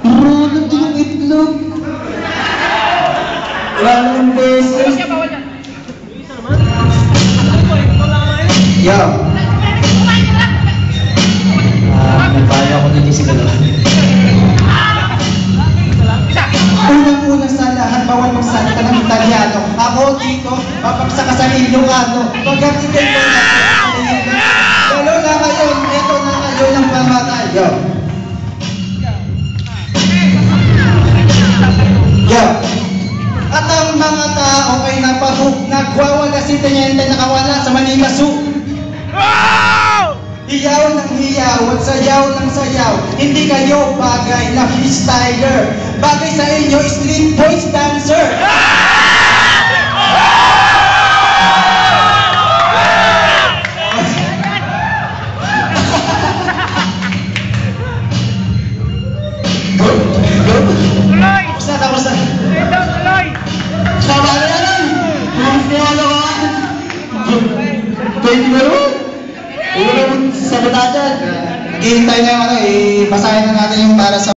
Runod yung itlog. Walang beses. Yo. Nagbayo ako dito si Galo. Unang-una sa lahat, bawal magsalita ng Italiano. Ako dito, papagsa ka sa Ilocano. Pagkakitin ko na. Galo na ngayon, eto na ngayon ang pamatay. Yo. Yo. At ang mga tao ay napahuk, nagwawala si Teniente nakawala sa Manila Zoo. Hiyaw ng hiyaw at sayaw ng sayaw. Hindi kayo bagay na freestyler. Bagay sa inyo, street boys dancer. Tapos na. Sama na yan. Kumala ka. 20 minutes. Sabi natin. Hihintay na yung basahin na natin yung para sa